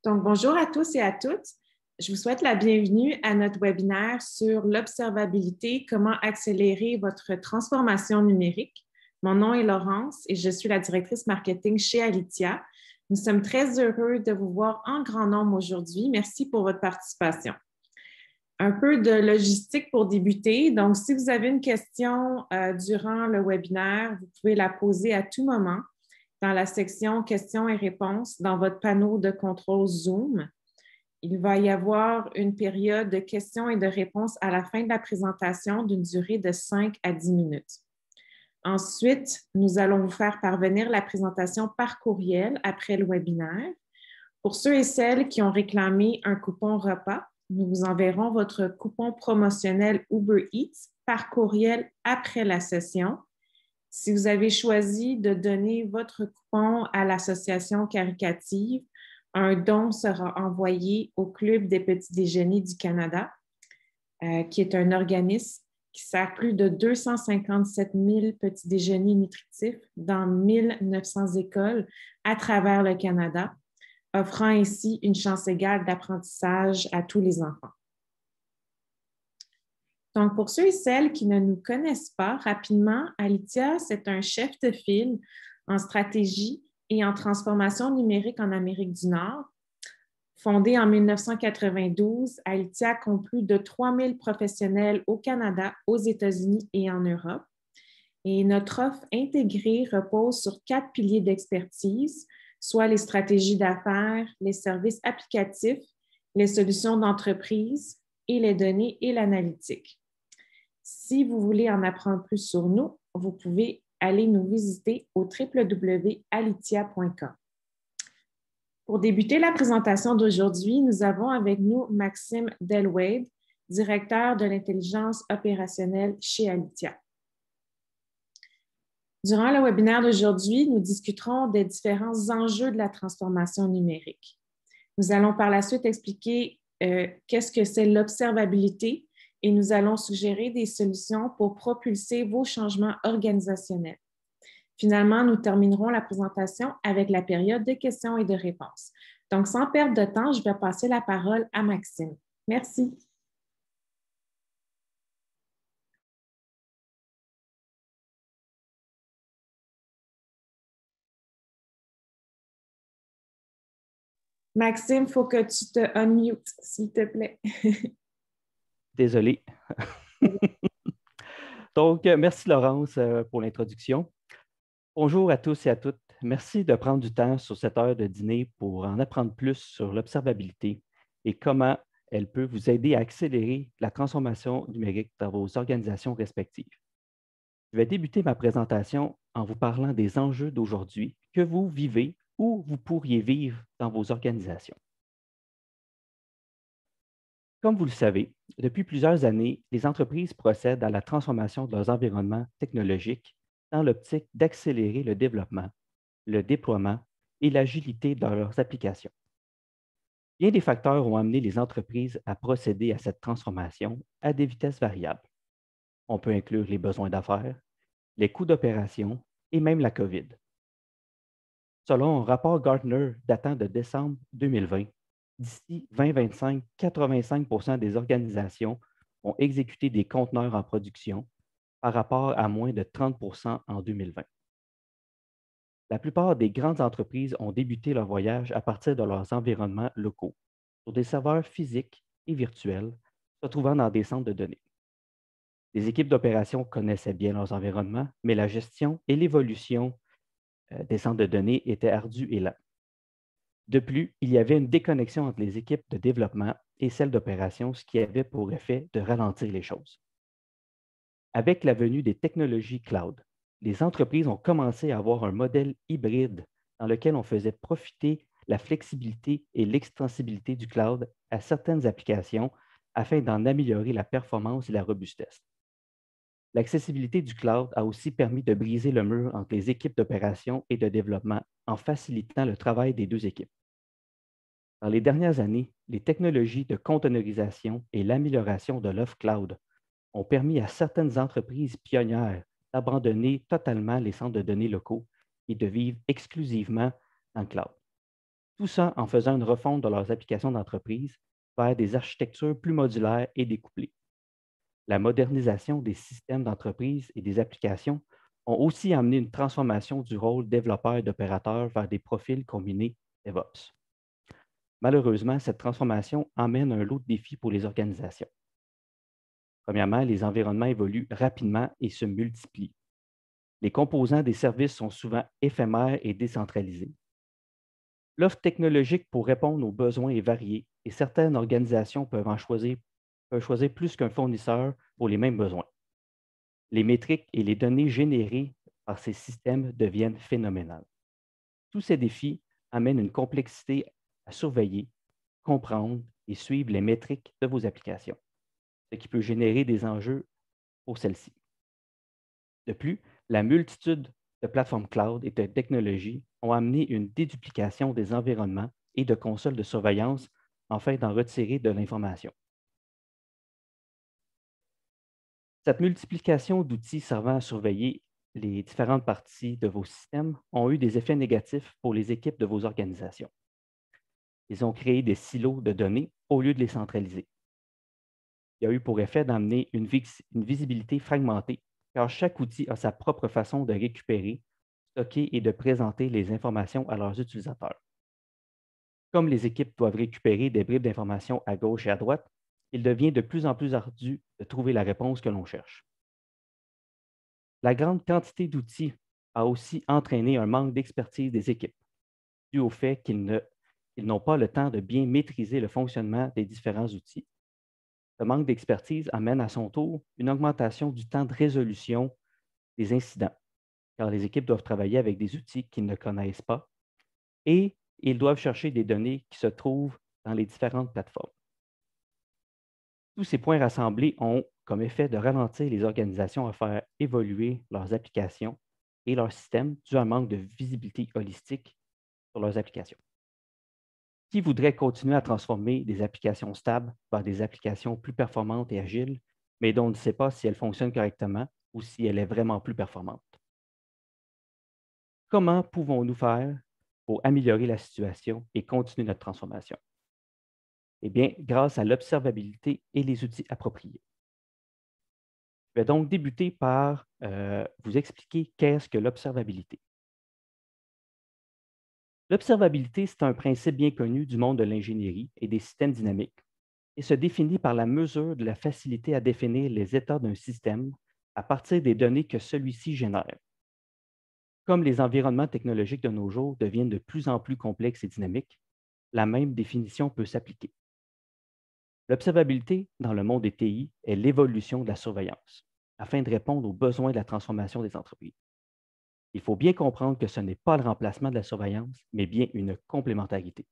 Donc, bonjour à tous et à toutes. Je vous souhaite la bienvenue à notre webinaire sur l'observabilité, comment accélérer votre transformation numérique. Mon nom est Laurence et je suis la directrice marketing chez Alitia. Nous sommes très heureux de vous voir en grand nombre aujourd'hui. Merci pour votre participation. Un peu de logistique pour débuter. Donc, si vous avez une question durant le webinaire, vous pouvez la poser à tout moment dans la section questions et réponses dans votre panneau de contrôle Zoom. Il va y avoir une période de questions et de réponses à la fin de la présentation d'une durée de 5 à 10 minutes. Ensuite, nous allons vous faire parvenir la présentation par courriel après le webinaire. Pour ceux et celles qui ont réclamé un coupon repas, nous vous enverrons votre coupon promotionnel Uber Eats par courriel après la session. Si vous avez choisi de donner votre coupon à l'association caritative, un don sera envoyé au Club des petits déjeuners du Canada, qui est un organisme qui sert plus de 257 000 petits déjeuners nutritifs dans 1900 écoles à travers le Canada, offrant ainsi une chance égale d'apprentissage à tous les enfants. Donc, pour ceux et celles qui ne nous connaissent pas, rapidement, Alitia, c'est un chef de file en stratégie et en transformation numérique en Amérique du Nord. Fondé en 1992, Alitia compte plus de 3000 professionnels au Canada, aux États-Unis et en Europe. Et notre offre intégrée repose sur 4 piliers d'expertise, soit les stratégies d'affaires, les services applicatifs, les solutions d'entreprise et les données et l'analytique. Si vous voulez en apprendre plus sur nous, vous pouvez aller nous visiter au www.alitia.com. Pour débuter la présentation d'aujourd'hui, nous avons avec nous Maxime Delwade, directeur de l'intelligence opérationnelle chez Alitia. Durant le webinaire d'aujourd'hui, nous discuterons des différents enjeux de la transformation numérique. Nous allons par la suite expliquer qu'est-ce que c'est l'observabilité et nous allons suggérer des solutions pour propulser vos changements organisationnels. Finalement, nous terminerons la présentation avec la période de questions et de réponses. Donc, sans perdre de temps, je vais passer la parole à Maxime. Merci. Maxime, il faut que tu te unmutes, s'il te plaît. Désolé. Donc, merci Laurence pour l'introduction. Bonjour à tous et à toutes. Merci de prendre du temps sur cette heure de dîner pour en apprendre plus sur l'observabilité et comment elle peut vous aider à accélérer la transformation numérique dans vos organisations respectives. Je vais débuter ma présentation en vous parlant des enjeux d'aujourd'hui que vous vivez ou vous pourriez vivre dans vos organisations. Comme vous le savez, depuis plusieurs années, les entreprises procèdent à la transformation de leurs environnements technologiques dans l'optique d'accélérer le développement, le déploiement et l'agilité de leurs applications. Bien des facteurs ont amené les entreprises à procéder à cette transformation à des vitesses variables. On peut inclure les besoins d'affaires, les coûts d'opération et même la COVID. Selon un rapport Gartner datant de décembre 2020, d'ici 2025, 85% des organisations ont exécuté des conteneurs en production par rapport à moins de 30% en 2020. La plupart des grandes entreprises ont débuté leur voyage à partir de leurs environnements locaux, sur des serveurs physiques et virtuels se trouvant dans des centres de données. Les équipes d'opération connaissaient bien leurs environnements, mais la gestion et l'évolution des centres de données étaient ardues et lentes. De plus, il y avait une déconnexion entre les équipes de développement et celles d'opération, ce qui avait pour effet de ralentir les choses. Avec la venue des technologies cloud, les entreprises ont commencé à avoir un modèle hybride dans lequel on faisait profiter la flexibilité et l'extensibilité du cloud à certaines applications afin d'en améliorer la performance et la robustesse. L'accessibilité du cloud a aussi permis de briser le mur entre les équipes d'opération et de développement en facilitant le travail des deux équipes. Dans les dernières années, les technologies de containerisation et l'amélioration de l'offre cloud ont permis à certaines entreprises pionnières d'abandonner totalement les centres de données locaux et de vivre exclusivement dans le cloud. tout ça en faisant une refonte de leurs applications d'entreprise vers des architectures plus modulaires et découplées. La modernisation des systèmes d'entreprise et des applications ont aussi amené une transformation du rôle développeur et d'opérateur vers des profils combinés DevOps. Malheureusement, cette transformation amène un lot de défis pour les organisations. Premièrement, les environnements évoluent rapidement et se multiplient. Les composants des services sont souvent éphémères et décentralisés. L'offre technologique pour répondre aux besoins est variée et certaines organisations peuvent choisir plus qu'un fournisseur pour les mêmes besoins. Les métriques et les données générées par ces systèmes deviennent phénoménales. Tous ces défis amènent une complexité à surveiller, comprendre et suivre les métriques de vos applications, ce qui peut générer des enjeux pour celles-ci. De plus, la multitude de plateformes cloud et de technologies ont amené une déduplication des environnements et de consoles de surveillance afin d'en retirer de l'information. Cette multiplication d'outils servant à surveiller les différentes parties de vos systèmes ont eu des effets négatifs pour les équipes de vos organisations. Ils ont créé des silos de données au lieu de les centraliser. Il y a eu pour effet d'amener une visibilité fragmentée, car chaque outil a sa propre façon de récupérer, stocker et de présenter les informations à leurs utilisateurs. Comme les équipes doivent récupérer des bribes d'informations à gauche et à droite, il devient de plus en plus ardu de trouver la réponse que l'on cherche. La grande quantité d'outils a aussi entraîné un manque d'expertise des équipes, dû au fait qu'ils n'ont pas le temps de bien maîtriser le fonctionnement des différents outils. Ce manque d'expertise amène à son tour une augmentation du temps de résolution des incidents, car les équipes doivent travailler avec des outils qu'ils ne connaissent pas et ils doivent chercher des données qui se trouvent dans les différentes plateformes. Tous ces points rassemblés ont comme effet de ralentir les organisations à faire évoluer leurs applications et leurs systèmes dû à un manque de visibilité holistique sur leurs applications. Qui voudrait continuer à transformer des applications stables vers des applications plus performantes et agiles, mais dont on ne sait pas si elles fonctionnent correctement ou si elle est vraiment plus performante? Comment pouvons-nous faire pour améliorer la situation et continuer notre transformation? Eh bien, grâce à l'observabilité et les outils appropriés. Je vais donc débuter par vous expliquer qu'est-ce que l'observabilité. L'observabilité, c'est un principe bien connu du monde de l'ingénierie et des systèmes dynamiques et se définit par la mesure de la facilité à définir les états d'un système à partir des données que celui-ci génère. Comme les environnements technologiques de nos jours deviennent de plus en plus complexes et dynamiques, la même définition peut s'appliquer. L'observabilité dans le monde des TI est l'évolution de la surveillance, afin de répondre aux besoins de la transformation des entreprises. Il faut bien comprendre que ce n'est pas le remplacement de la surveillance, mais bien une complémentarité.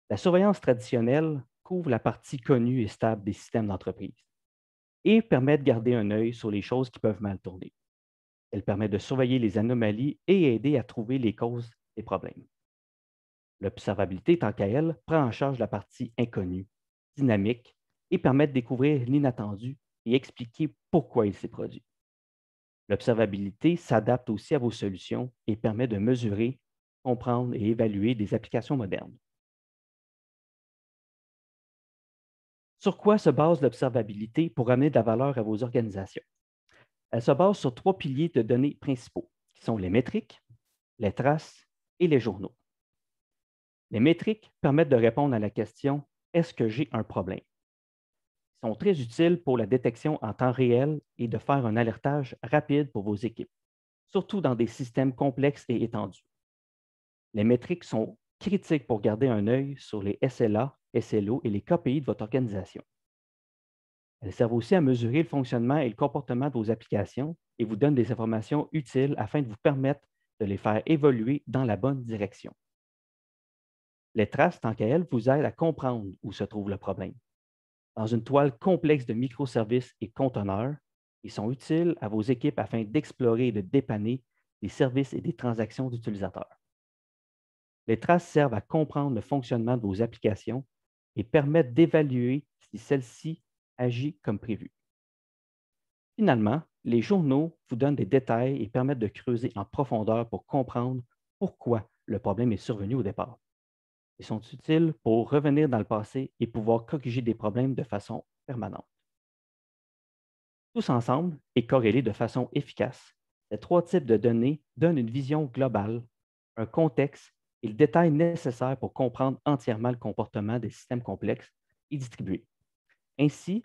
La surveillance traditionnelle couvre la partie connue et stable des systèmes d'entreprise et permet de garder un œil sur les choses qui peuvent mal tourner. Elle permet de surveiller les anomalies et aider à trouver les causes des problèmes. L'observabilité, tant qu'à elle, prend en charge la partie inconnue, dynamique et permet de découvrir l'inattendu et expliquer pourquoi il s'est produit. L'observabilité s'adapte aussi à vos solutions et permet de mesurer, comprendre et évaluer des applications modernes. Sur quoi se base l'observabilité pour amener de la valeur à vos organisations? Elle se base sur 3 piliers de données principaux, qui sont les métriques, les traces et les journaux. Les métriques permettent de répondre à la question «Est-ce que j'ai un problème?» Ils sont très utiles pour la détection en temps réel et de faire un alertage rapide pour vos équipes, surtout dans des systèmes complexes et étendus. Les métriques sont critiques pour garder un œil sur les SLA, SLO et les KPI de votre organisation. Elles servent aussi à mesurer le fonctionnement et le comportement de vos applications et vous donnent des informations utiles afin de vous permettre de les faire évoluer dans la bonne direction. Les traces, tant qu'à elles, vous aident à comprendre où se trouve le problème. Dans une toile complexe de microservices et conteneurs, ils sont utiles à vos équipes afin d'explorer et de dépanner des services et des transactions d'utilisateurs. Les traces servent à comprendre le fonctionnement de vos applications et permettent d'évaluer si celle-ci agit comme prévu. Finalement, les journaux vous donnent des détails et permettent de creuser en profondeur pour comprendre pourquoi le problème est survenu au départ. Ils sont utiles pour revenir dans le passé et pouvoir corriger des problèmes de façon permanente. Tous ensemble et corrélés de façon efficace, ces trois types de données donnent une vision globale, un contexte et le détail nécessaire pour comprendre entièrement le comportement des systèmes complexes et distribués, ainsi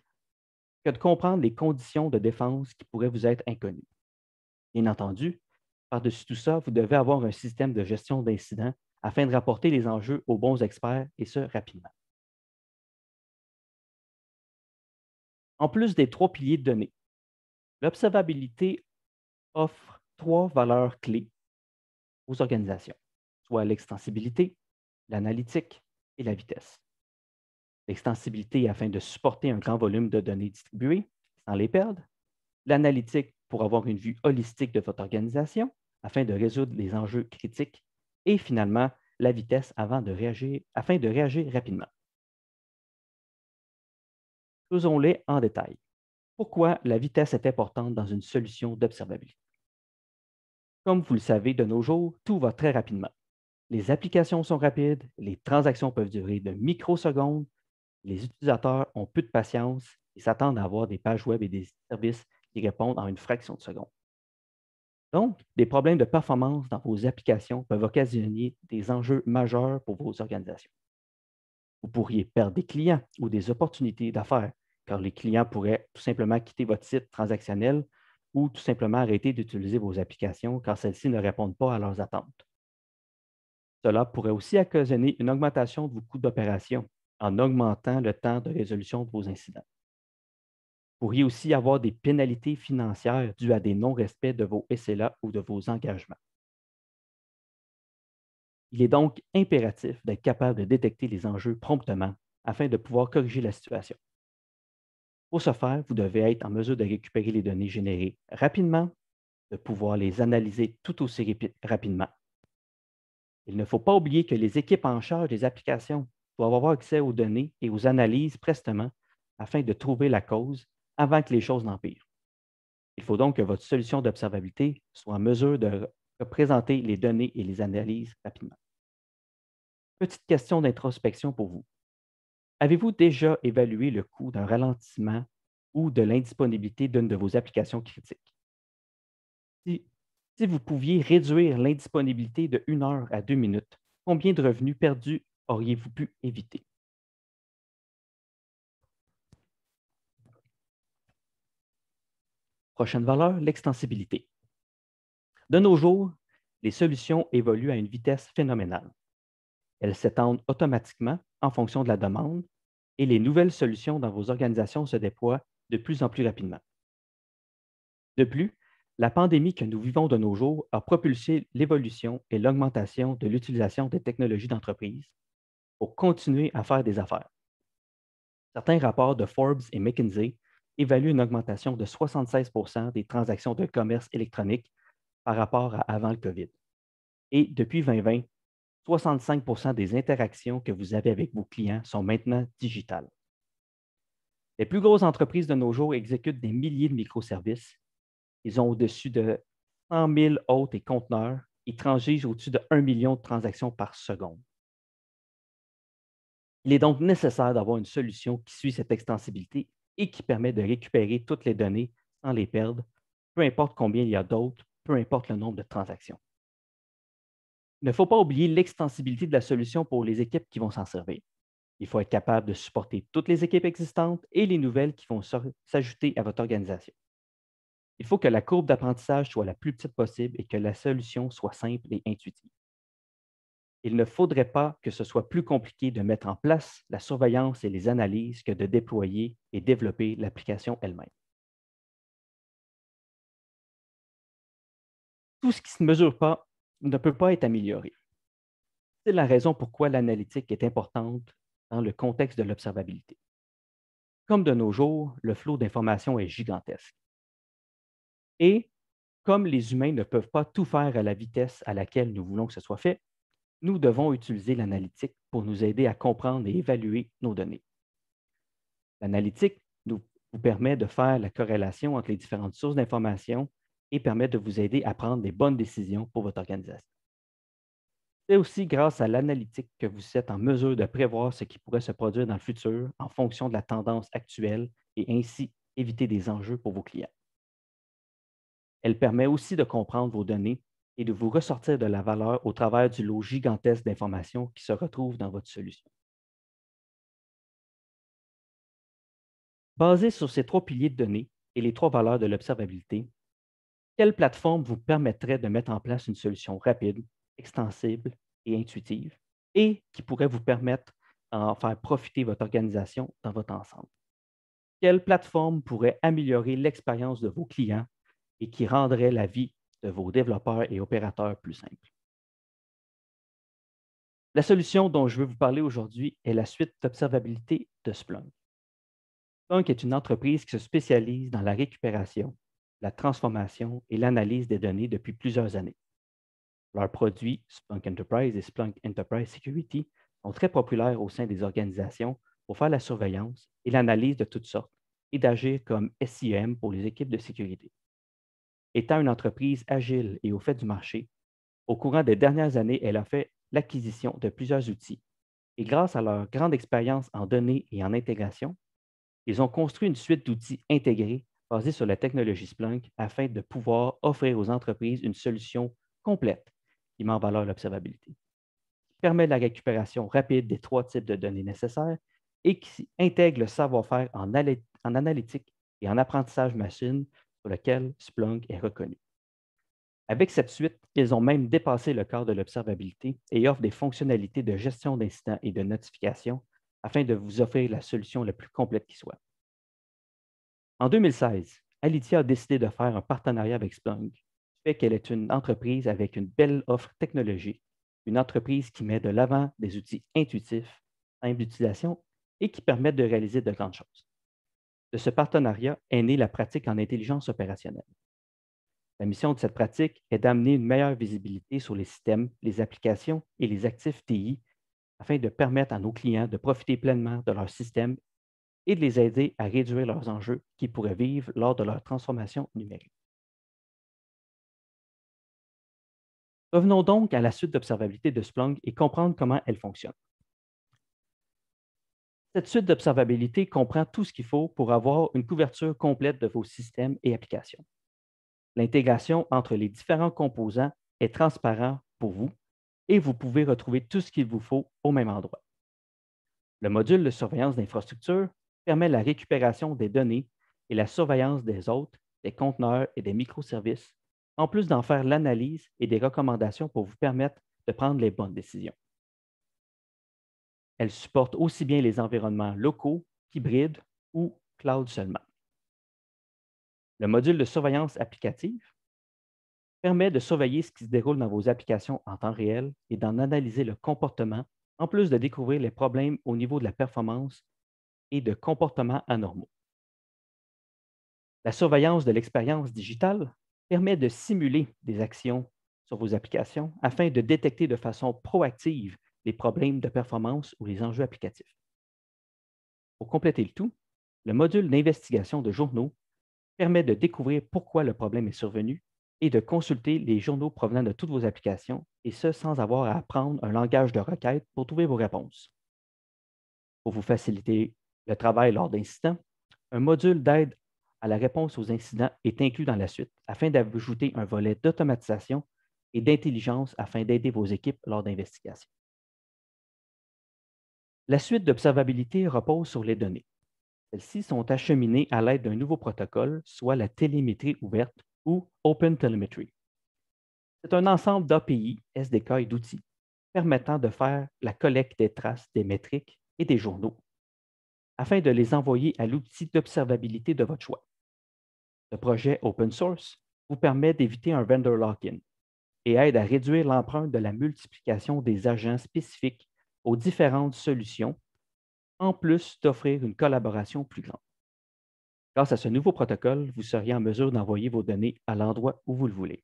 que de comprendre les conditions de défense qui pourraient vous être inconnues. Bien entendu, par-dessus tout ça, vous devez avoir un système de gestion d'incidents afin de rapporter les enjeux aux bons experts et ce, rapidement. En plus des trois piliers de données, l'observabilité offre trois valeurs clés aux organisations, soit l'extensibilité, l'analytique et la vitesse. L'extensibilité afin de supporter un grand volume de données distribuées sans les perdre, l'analytique pour avoir une vue holistique de votre organisation afin de résoudre les enjeux critiques et finalement la vitesse afin de réagir rapidement. Faisons-les en détail. Pourquoi la vitesse est importante dans une solution d'observabilité? Comme vous le savez, de nos jours, tout va très rapidement. Les applications sont rapides, les transactions peuvent durer de microsecondes, les utilisateurs ont peu de patience et s'attendent à avoir des pages web et des services qui répondent en une fraction de seconde. Donc, des problèmes de performance dans vos applications peuvent occasionner des enjeux majeurs pour vos organisations. Vous pourriez perdre des clients ou des opportunités d'affaires, car les clients pourraient tout simplement quitter votre site transactionnel ou tout simplement arrêter d'utiliser vos applications car celles-ci ne répondent pas à leurs attentes. Cela pourrait aussi occasionner une augmentation de vos coûts d'opération en augmentant le temps de résolution de vos incidents. Vous pourriez aussi avoir des pénalités financières dues à des non-respects de vos SLA ou de vos engagements. Il est donc impératif d'être capable de détecter les enjeux promptement afin de pouvoir corriger la situation. Pour ce faire, vous devez être en mesure de récupérer les données générées rapidement, de pouvoir les analyser tout aussi rapidement. Il ne faut pas oublier que les équipes en charge des applications doivent avoir accès aux données et aux analyses prestement afin de trouver la cause avant que les choses n'empirent. Il faut donc que votre solution d'observabilité soit en mesure de présenter les données et les analyses rapidement. Petite question d'introspection pour vous. Avez-vous déjà évalué le coût d'un ralentissement ou de l'indisponibilité d'une de vos applications critiques? Si, si vous pouviez réduire l'indisponibilité de 1 heure à 2 minutes, combien de revenus perdus auriez-vous pu éviter? Prochaine valeur, l'extensibilité. De nos jours, les solutions évoluent à une vitesse phénoménale. Elles s'étendent automatiquement en fonction de la demande et les nouvelles solutions dans vos organisations se déploient de plus en plus rapidement. De plus, la pandémie que nous vivons de nos jours a propulsé l'évolution et l'augmentation de l'utilisation des technologies d'entreprise pour continuer à faire des affaires. Certains rapports de Forbes et McKinsey évaluent une augmentation de 76 des transactions de commerce électronique par rapport à avant le COVID. Et depuis 2020, 65 des interactions que vous avez avec vos clients sont maintenant digitales. Les plus grosses entreprises de nos jours exécutent des milliers de microservices. Ils ont au-dessus de 100 000 hôtes et conteneurs et transigent au-dessus de 1 million de transactions par seconde. Il est donc nécessaire d'avoir une solution qui suit cette extensibilité et qui permet de récupérer toutes les données sans les perdre, peu importe combien il y a d'autres, peu importe le nombre de transactions. Il ne faut pas oublier l'extensibilité de la solution pour les équipes qui vont s'en servir. Il faut être capable de supporter toutes les équipes existantes et les nouvelles qui vont s'ajouter à votre organisation. Il faut que la courbe d'apprentissage soit la plus petite possible et que la solution soit simple et intuitive. Il ne faudrait pas que ce soit plus compliqué de mettre en place la surveillance et les analyses que de déployer et développer l'application elle-même. Tout ce qui ne se mesure pas ne peut pas être amélioré. C'est la raison pourquoi l'analytique est importante dans le contexte de l'observabilité. Comme de nos jours, le flot d'informations est gigantesque. Et comme les humains ne peuvent pas tout faire à la vitesse à laquelle nous voulons que ce soit fait, nous devons utiliser l'analytique pour nous aider à comprendre et évaluer nos données. L'analytique vous permet de faire la corrélation entre les différentes sources d'informations et permet de vous aider à prendre les bonnes décisions pour votre organisation. C'est aussi grâce à l'analytique que vous êtes en mesure de prévoir ce qui pourrait se produire dans le futur en fonction de la tendance actuelle et ainsi éviter des enjeux pour vos clients. Elle permet aussi de comprendre vos données et de vous ressortir de la valeur au travers du lot gigantesque d'informations qui se retrouvent dans votre solution. Basé sur ces trois piliers de données et les trois valeurs de l'observabilité, quelle plateforme vous permettrait de mettre en place une solution rapide, extensible et intuitive et qui pourrait vous permettre d'en faire profiter votre organisation dans votre ensemble? Quelle plateforme pourrait améliorer l'expérience de vos clients et qui rendrait la vie de vos développeurs et opérateurs plus simple? La solution dont je veux vous parler aujourd'hui est la suite d'observabilité de Splunk. Splunk est une entreprise qui se spécialise dans la récupération, la transformation et l'analyse des données depuis plusieurs années. Leurs produits, Splunk Enterprise et Splunk Enterprise Security, sont très populaires au sein des organisations pour faire la surveillance et l'analyse de toutes sortes et d'agir comme SIEM pour les équipes de sécurité. Étant une entreprise agile et au fait du marché, au courant des dernières années, elle a fait l'acquisition de plusieurs outils et grâce à leur grande expérience en données et en intégration, ils ont construit une suite d'outils intégrés basés sur la technologie Splunk afin de pouvoir offrir aux entreprises une solution complète qui met en valeur l'observabilité, qui permet la récupération rapide des trois types de données nécessaires et qui intègre le savoir-faire en analytique et en apprentissage machine sur lequel Splunk est reconnu. Avec cette suite, ils ont même dépassé le cadre de l'observabilité et offrent des fonctionnalités de gestion d'incidents et de notification afin de vous offrir la solution la plus complète qui soit. En 2016, Alitia a décidé de faire un partenariat avec Splunk, ce qui fait qu'elle est une entreprise avec une belle offre technologique, une entreprise qui met de l'avant des outils intuitifs, simples d'utilisation et qui permettent de réaliser de grandes choses. De ce partenariat est née la pratique en intelligence opérationnelle. La mission de cette pratique est d'amener une meilleure visibilité sur les systèmes, les applications et les actifs TI afin de permettre à nos clients de profiter pleinement de leur système et de les aider à réduire leurs enjeux qu'ils pourraient vivre lors de leur transformation numérique. Revenons donc à la suite d'observabilité de Splunk et comprendre comment elle fonctionne. Cette suite d'observabilité comprend tout ce qu'il faut pour avoir une couverture complète de vos systèmes et applications. L'intégration entre les différents composants est transparente pour vous et vous pouvez retrouver tout ce qu'il vous faut au même endroit. Le module de surveillance d'infrastructure permet la récupération des données et la surveillance des hôtes, des conteneurs et des microservices, en plus d'en faire l'analyse et des recommandations pour vous permettre de prendre les bonnes décisions. Elle supporte aussi bien les environnements locaux qu'hybrides ou cloud seulement. Le module de surveillance applicative permet de surveiller ce qui se déroule dans vos applications en temps réel et d'en analyser le comportement, en plus de découvrir les problèmes au niveau de la performance et de comportements anormaux. La surveillance de l'expérience digitale permet de simuler des actions sur vos applications afin de détecter de façon proactive les problèmes de performance ou les enjeux applicatifs. Pour compléter le tout, le module d'investigation de journaux permet de découvrir pourquoi le problème est survenu et de consulter les journaux provenant de toutes vos applications, et ce sans avoir à apprendre un langage de requête pour trouver vos réponses. Pour vous faciliter le travail lors d'incidents, un module d'aide à la réponse aux incidents est inclus dans la suite afin d'ajouter un volet d'automatisation et d'intelligence afin d'aider vos équipes lors d'investigations. La suite d'observabilité repose sur les données. Celles-ci sont acheminées à l'aide d'un nouveau protocole, soit la télémétrie ouverte ou Open Telemetry. C'est un ensemble d'API, SDK et d'outils permettant de faire la collecte des traces des métriques et des journaux afin de les envoyer à l'outil d'observabilité de votre choix. Le projet open source vous permet d'éviter un vendor lock-in et aide à réduire l'empreinte de la multiplication des agents spécifiques aux différentes solutions, en plus d'offrir une collaboration plus grande. Grâce à ce nouveau protocole, vous seriez en mesure d'envoyer vos données à l'endroit où vous le voulez.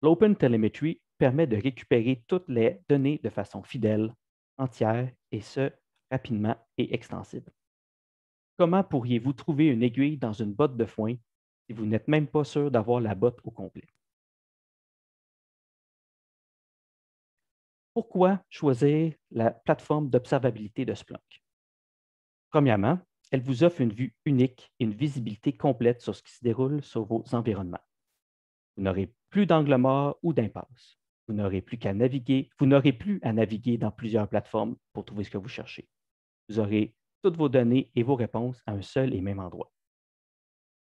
L'Open Telemetry permet de récupérer toutes les données de façon fidèle, entière, et ce, rapidement et extensible. Comment pourriez-vous trouver une aiguille dans une botte de foin si vous n'êtes même pas sûr d'avoir la botte au complet? Pourquoi choisir la plateforme d'observabilité de Splunk? Premièrement, elle vous offre une vue unique et une visibilité complète sur ce qui se déroule sur vos environnements. Vous n'aurez plus d'angle mort ou d'impasse. Vous n'aurez plus à naviguer dans plusieurs plateformes pour trouver ce que vous cherchez. Vous aurez toutes vos données et vos réponses à un seul et même endroit.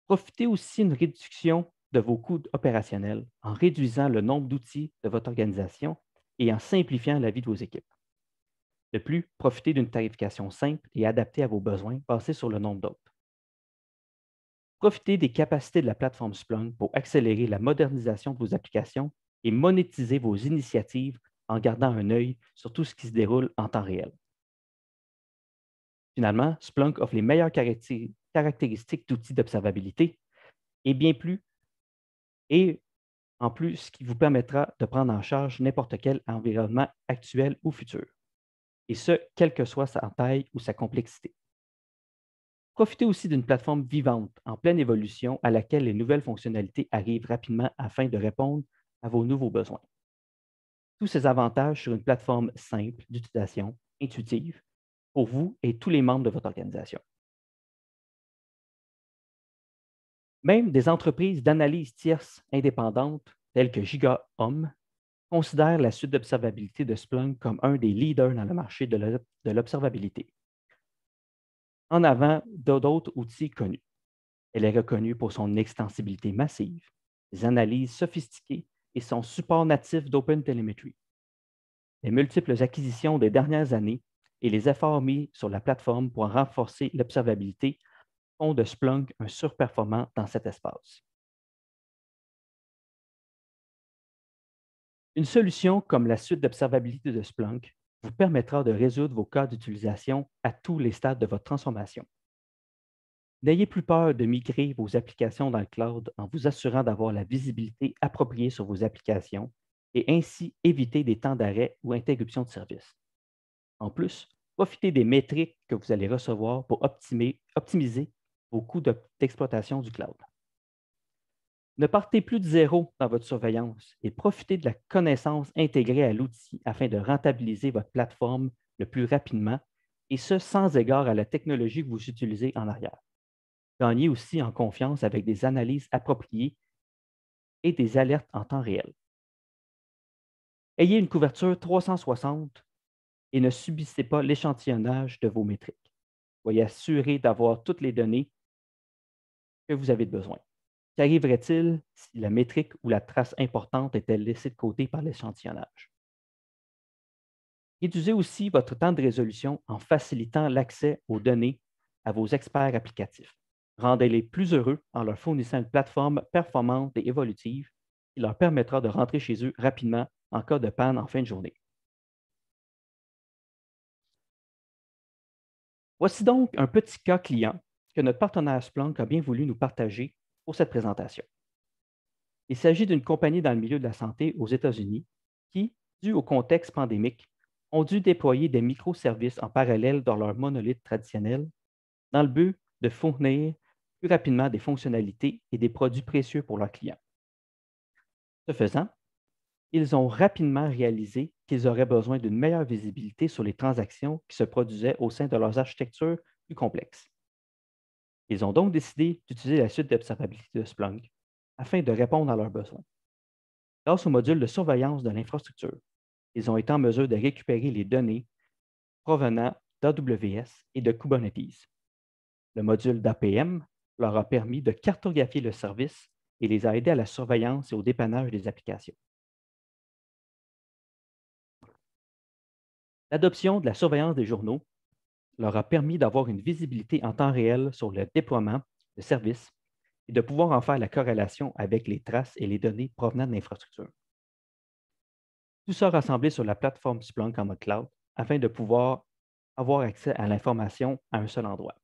Profitez aussi d'une réduction de vos coûts opérationnels en réduisant le nombre d'outils de votre organisation et en simplifiant la vie de vos équipes. De plus, profitez d'une tarification simple et adaptée à vos besoins basée sur le nombre d'hôtes. Profitez des capacités de la plateforme Splunk pour accélérer la modernisation de vos applications et monétiser vos initiatives en gardant un œil sur tout ce qui se déroule en temps réel. Finalement, Splunk offre les meilleures caractéristiques d'outils d'observabilité et bien plus, et en plus, ce qui vous permettra de prendre en charge n'importe quel environnement actuel ou futur, et ce, quelle que soit sa taille ou sa complexité. Profitez aussi d'une plateforme vivante, en pleine évolution, à laquelle les nouvelles fonctionnalités arrivent rapidement afin de répondre à vos nouveaux besoins. Tous ces avantages sur une plateforme simple d'utilisation, intuitive, pour vous et tous les membres de votre organisation. Même des entreprises d'analyse tierces indépendantes, telles que GigaOM, considèrent la suite d'observabilité de Splunk comme un des leaders dans le marché de l'observabilité, en avant d'autres outils connus. Elle est reconnue pour son extensibilité massive, ses analyses sophistiquées et son support natif d'OpenTelemetry. Les multiples acquisitions des dernières années et les efforts mis sur la plateforme pour renforcer l'observabilité font de Splunk un surperformant dans cet espace. Une solution comme la suite d'observabilité de Splunk vous permettra de résoudre vos cas d'utilisation à tous les stades de votre transformation. N'ayez plus peur de migrer vos applications dans le cloud en vous assurant d'avoir la visibilité appropriée sur vos applications et ainsi éviter des temps d'arrêt ou interruption de service. En plus, profitez des métriques que vous allez recevoir pour optimiser vos coûts d'exploitation du cloud. Ne partez plus de zéro dans votre surveillance et profitez de la connaissance intégrée à l'outil afin de rentabiliser votre plateforme le plus rapidement, et ce sans égard à la technologie que vous utilisez en arrière. Gagnez aussi en confiance avec des analyses appropriées et des alertes en temps réel. Ayez une couverture 360 et ne subissez pas l'échantillonnage de vos métriques. Soyez assuré d'avoir toutes les données que vous avez besoin. Qu'arriverait-il si la métrique ou la trace importante était laissée de côté par l'échantillonnage? Réduisez aussi votre temps de résolution en facilitant l'accès aux données à vos experts applicatifs. Rendez-les plus heureux en leur fournissant une plateforme performante et évolutive qui leur permettra de rentrer chez eux rapidement en cas de panne en fin de journée. Voici donc un petit cas client que notre partenaire Splunk a bien voulu nous partager pour cette présentation. Il s'agit d'une compagnie dans le milieu de la santé aux États-Unis qui, dû au contexte pandémique, ont dû déployer des microservices en parallèle dans leur monolithe traditionnel dans le but de fournir plus rapidement des fonctionnalités et des produits précieux pour leurs clients. Ce faisant, ils ont rapidement réalisé qu'ils auraient besoin d'une meilleure visibilité sur les transactions qui se produisaient au sein de leurs architectures plus complexes. Ils ont donc décidé d'utiliser la suite d'observabilité de Splunk afin de répondre à leurs besoins. Grâce au module de surveillance de l'infrastructure, ils ont été en mesure de récupérer les données provenant d'AWS et de Kubernetes. Le module d'APM leur a permis de cartographier le service et les a aidés à la surveillance et au dépannage des applications. L'adoption de la surveillance des journaux leur a permis d'avoir une visibilité en temps réel sur le déploiement de services et de pouvoir en faire la corrélation avec les traces et les données provenant de l'infrastructure. Tout ça rassemblé sur la plateforme Splunk en mode cloud afin de pouvoir avoir accès à l'information à un seul endroit.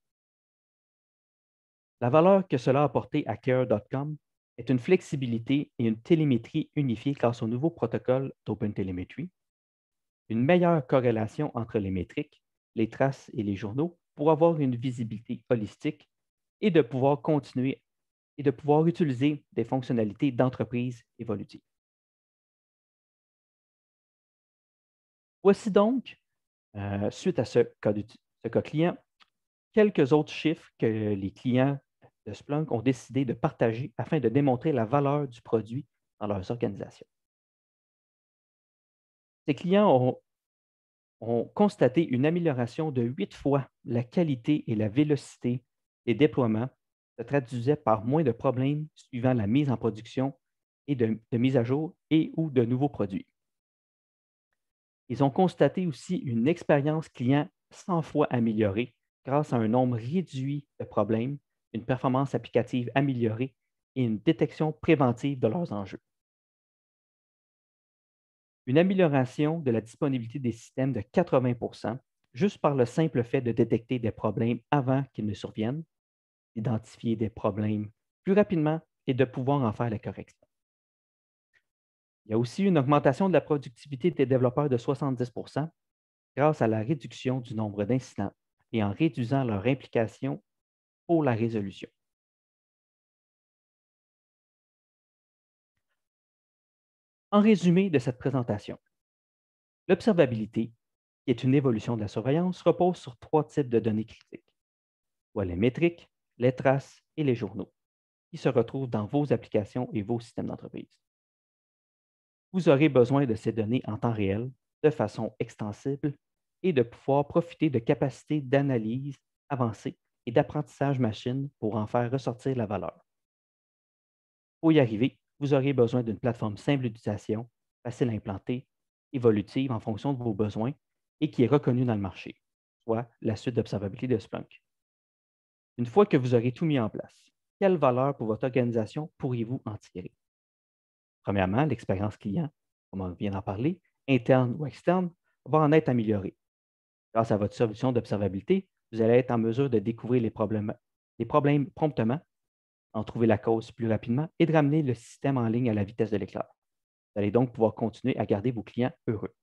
La valeur que cela a apportée à Care.com est une flexibilité et une télémétrie unifiée grâce au nouveau protocole d'OpenTelemetry, une meilleure corrélation entre les métriques, les traces et les journaux pour avoir une visibilité holistique et de pouvoir continuer et de pouvoir utiliser des fonctionnalités d'entreprise évolutives. Voici donc, suite à ce cas client, quelques autres chiffres que les clients de Splunk ont décidé de partager afin de démontrer la valeur du produit dans leurs organisations. Ces clients ont constaté une amélioration de 8 fois la qualité et la vélocité des déploiements se traduisait par moins de problèmes suivant la mise en production et de mise à jour et ou de nouveaux produits. Ils ont constaté aussi une expérience client 100 fois améliorée grâce à un nombre réduit de problèmes, une performance applicative améliorée et une détection préventive de leurs enjeux. Une amélioration de la disponibilité des systèmes de 80 juste par le simple fait de détecter des problèmes avant qu'ils ne surviennent, d'identifier des problèmes plus rapidement et de pouvoir en faire la correction. Il y a aussi une augmentation de la productivité des développeurs de 70 grâce à la réduction du nombre d'incidents et en réduisant leur implication pour la résolution. En résumé de cette présentation, l'observabilité, qui est une évolution de la surveillance, repose sur 3 types de données critiques, soit les métriques, les traces et les journaux, qui se retrouvent dans vos applications et vos systèmes d'entreprise. Vous aurez besoin de ces données en temps réel, de façon extensible, et de pouvoir profiter de capacités d'analyse avancées et d'apprentissage machine pour en faire ressortir la valeur. Pour y arriver, vous aurez besoin d'une plateforme simple d'utilisation, facile à implanter, évolutive en fonction de vos besoins et qui est reconnue dans le marché, soit la suite d'observabilité de Splunk. Une fois que vous aurez tout mis en place, quelle valeur pour votre organisation pourriez-vous en tirer? Premièrement, l'expérience client, comme on vient d'en parler, interne ou externe, va en être améliorée. Grâce à votre solution d'observabilité, vous allez être en mesure de découvrir les problèmes promptement, en trouver la cause plus rapidement et de ramener le système en ligne à la vitesse de l'éclair. Vous allez donc pouvoir continuer à garder vos clients heureux.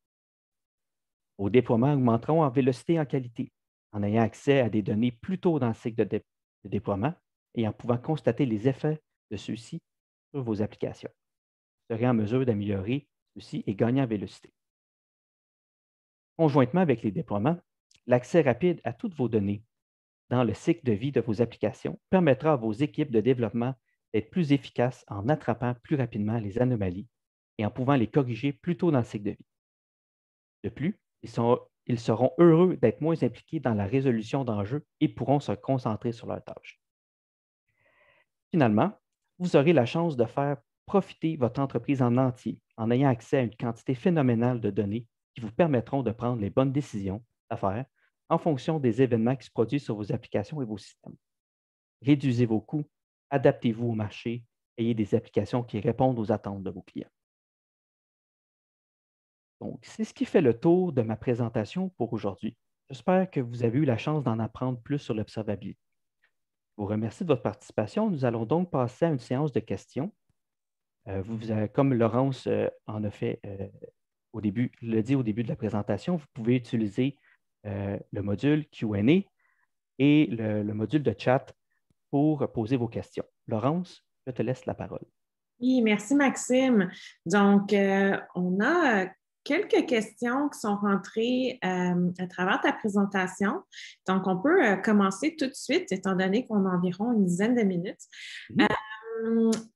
Vos déploiements augmenteront en vélocité et en qualité, en ayant accès à des données plus tôt dans le cycle de déploiement et en pouvant constater les effets de ceux-ci sur vos applications. Vous serez en mesure d'améliorer ceux-ci et gagner en vélocité. Conjointement avec les déploiements, l'accès rapide à toutes vos données dans le cycle de vie de vos applications permettra à vos équipes de développement d'être plus efficaces en attrapant plus rapidement les anomalies et en pouvant les corriger plus tôt dans le cycle de vie. De plus, ils seront heureux d'être moins impliqués dans la résolution d'enjeux et pourront se concentrer sur leurs tâches. Finalement, vous aurez la chance de faire profiter votre entreprise en entier en ayant accès à une quantité phénoménale de données qui vous permettront de prendre les bonnes décisions à faire en fonction des événements qui se produisent sur vos applications et vos systèmes. Réduisez vos coûts, adaptez-vous au marché, ayez des applications qui répondent aux attentes de vos clients. Donc, c'est ce qui fait le tour de ma présentation pour aujourd'hui. J'espère que vous avez eu la chance d'en apprendre plus sur l'observabilité. Je vous remercie de votre participation. Nous allons donc passer à une séance de questions. Comme Laurence en a fait le dit au début de la présentation, vous pouvez utiliser le module Q&A et le module de chat pour poser vos questions. Laurence, je te laisse la parole. Oui, merci Maxime. Donc, on a quelques questions qui sont rentrées à travers ta présentation. Donc, on peut commencer tout de suite, étant donné qu'on a environ une dizaine de minutes.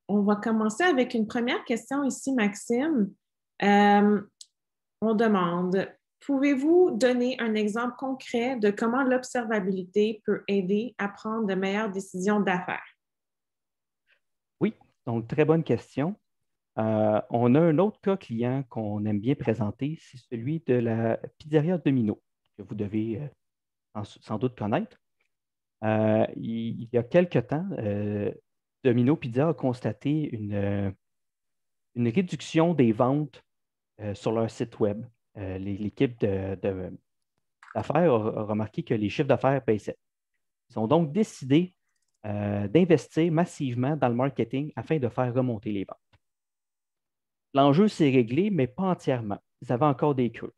On va commencer avec une première question ici, Maxime. On demande, pouvez-vous donner un exemple concret de comment l'observabilité peut aider à prendre de meilleures décisions d'affaires? Oui, donc très bonne question. On a un autre cas client qu'on aime bien présenter, c'est celui de la pizzeria Domino, que vous devez sans doute connaître. Il y a quelque temps, Domino Pizza a constaté une réduction des ventes sur leur site web. L'équipe d'affaires a remarqué que les chiffres d'affaires baissaient. Ils ont donc décidé d'investir massivement dans le marketing afin de faire remonter les ventes. L'enjeu s'est réglé, mais pas entièrement. Ils avaient encore des creux.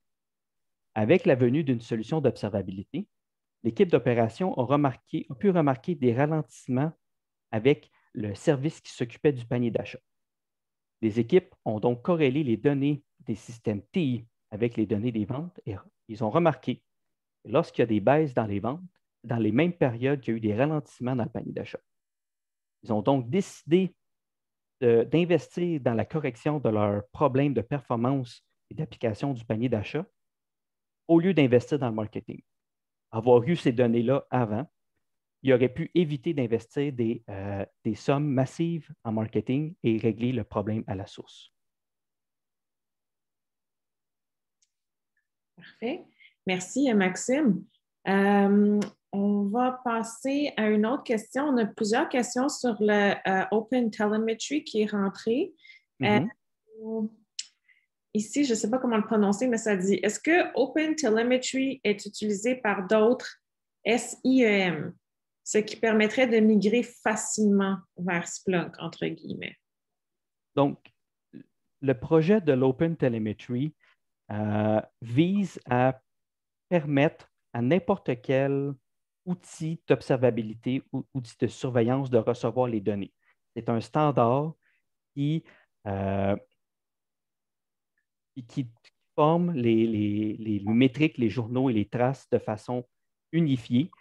Avec la venue d'une solution d'observabilité, l'équipe d'opération a pu remarquer des ralentissements avec le service qui s'occupait du panier d'achat. Les équipes ont donc corrélé les données des systèmes TI avec les données des ventes et ils ont remarqué que lorsqu'il y a des baisses dans les ventes, dans les mêmes périodes qu'il y a eu des ralentissements dans le panier d'achat. Ils ont donc décidé d'investir dans la correction de leurs problèmes de performance et d'application du panier d'achat au lieu d'investir dans le marketing. Avoir eu ces données-là avant, il aurait pu éviter d'investir des sommes massives en marketing et régler le problème à la source. Parfait. Merci, Maxime. On va passer à une autre question. On a plusieurs questions sur le Open Telemetry qui est rentré. Ici, je ne sais pas comment le prononcer, mais ça dit, est-ce que Open Telemetry est utilisé par d'autres SIEM, ce qui permettrait de migrer facilement vers Splunk, entre guillemets? Donc, le projet de l'Open Telemetry vise à permettre à n'importe quel outil d'observabilité ou outil de surveillance de recevoir les données. C'est un standard qui forme les métriques, les journaux et les traces de façon unifiée.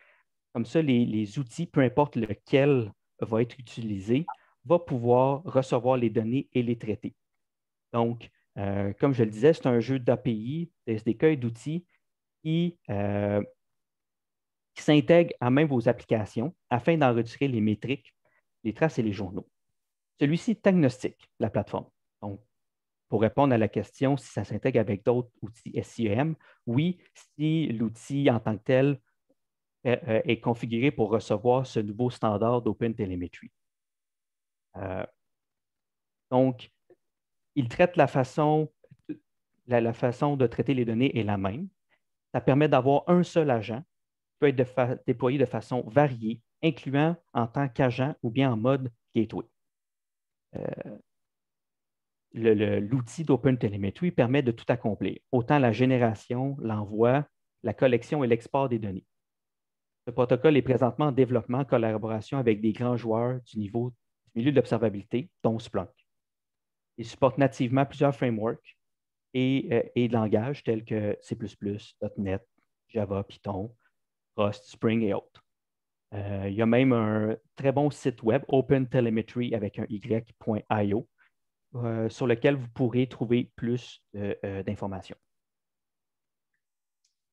Comme ça, les outils, peu importe lequel va être utilisé, va pouvoir recevoir les données et les traiter. Donc, comme je le disais, c'est un jeu d'API, de SDK et d'outils qui s'intègrent à même vos applications afin d'enregistrer les métriques, les traces et les journaux. Celui-ci est agnostique, la plateforme. Donc, pour répondre à la question si ça s'intègre avec d'autres outils SIEM, oui, si l'outil en tant que tel est configuré pour recevoir ce nouveau standard d'Open Telemetry. Donc, il traite la façon de traiter les données est la même. Ça permet d'avoir un seul agent qui peut être déployé de façon variée, incluant en tant qu'agent ou bien en mode gateway. L'outil d'Open Telemetry permet de tout accomplir, autant la génération, l'envoi, la collection et l'export des données. Ce protocole est présentement en développement en collaboration avec des grands joueurs du milieu de l'observabilité, dont Splunk. Il supporte nativement plusieurs frameworks et langages tels que C++, .NET, Java, Python, Rust, Spring et autres. Il y a même un très bon site web, OpenTelemetry avec un y.io, sur lequel vous pourrez trouver plus d'informations.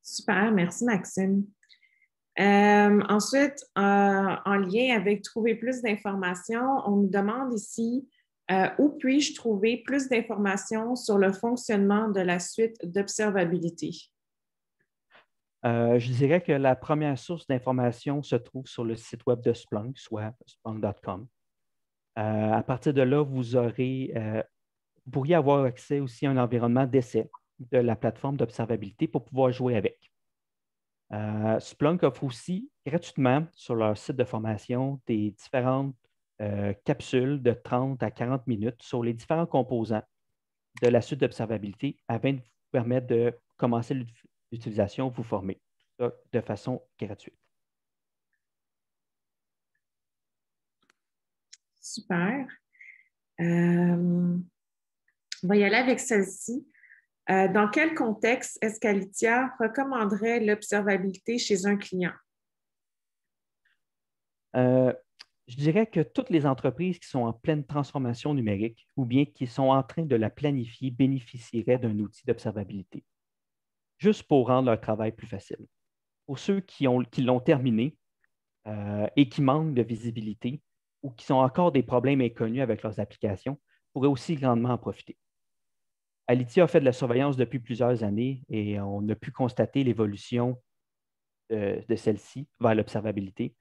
Super, merci Maxime. Ensuite, en lien avec trouver plus d'informations, on nous demande ici où puis-je trouver plus d'informations sur le fonctionnement de la suite d'observabilité? Je dirais que la première source d'information se trouve sur le site web de Splunk, soit splunk.com. À partir de là, vous pourriez avoir accès aussi à un environnement d'essai de la plateforme d'observabilité pour pouvoir jouer avec. Splunk offre aussi gratuitement sur leur site de formation des différentes capsules de 30 à 40 minutes sur les différents composants de la suite d'observabilité afin de vous permettre de commencer l'utilisation, vous former de façon gratuite. Super. On va y aller avec celle-ci. Dans quel contexte est-ce qu'Alitia recommanderait l'observabilité chez un client? Je dirais que toutes les entreprises qui sont en pleine transformation numérique ou bien qui sont en train de la planifier bénéficieraient d'un outil d'observabilité, juste pour rendre leur travail plus facile. Pour ceux qui l'ont terminé et qui manquent de visibilité ou qui ont encore des problèmes inconnus avec leurs applications, pourraient aussi grandement en profiter. Alitia a fait de la surveillance depuis plusieurs années et on a pu constater l'évolution de celle-ci vers l'observabilité.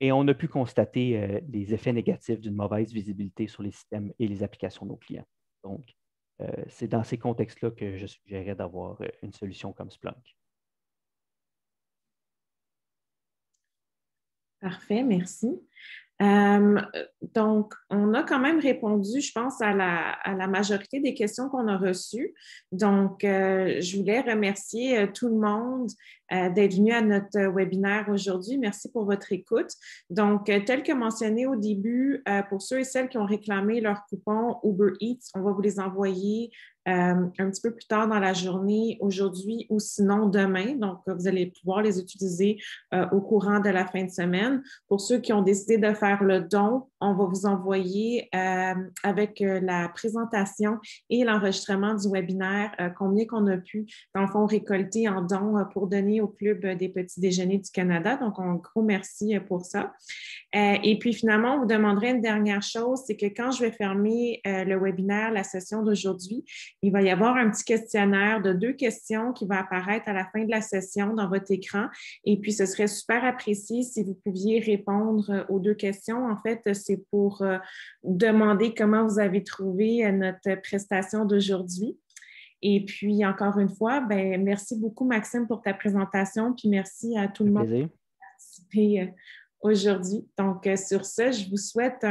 Et on a pu constater les effets négatifs d'une mauvaise visibilité sur les systèmes et les applications de nos clients. Donc, c'est dans ces contextes-là que je suggérerais d'avoir une solution comme Splunk. Parfait, merci. Donc, on a quand même répondu, je pense, à la majorité des questions qu'on a reçues. Donc, je voulais remercier tout le monde d'être venu à notre webinaire aujourd'hui. Merci pour votre écoute. Donc, tel que mentionné au début, pour ceux et celles qui ont réclamé leur coupon Uber Eats, on va vous les envoyer un petit peu plus tard dans la journée, aujourd'hui ou sinon demain. Donc, vous allez pouvoir les utiliser au courant de la fin de semaine. Pour ceux qui ont décidé de faire le don, on va vous envoyer avec la présentation et l'enregistrement du webinaire combien qu'on a pu, dans le fond, récolter en dons pour donner au Club des petits déjeuners du Canada. Donc, un gros merci pour ça. Et puis, finalement, on vous demanderait une dernière chose, c'est que quand je vais fermer le webinaire, la session d'aujourd'hui, il va y avoir un petit questionnaire de 2 questions qui va apparaître à la fin de la session dans votre écran. Et puis, ce serait super apprécié si vous pouviez répondre aux 2 questions. En fait, c'est pour demander comment vous avez trouvé notre prestation d'aujourd'hui. Et puis, encore une fois, ben, merci beaucoup, Maxime, pour ta présentation. Puis merci à tout le Un monde plaisir. qui a participé aujourd'hui. Donc, sur ce, je vous souhaite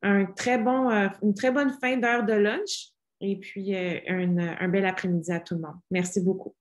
une très bonne fin d'heure de lunch et puis un bel après-midi à tout le monde. Merci beaucoup.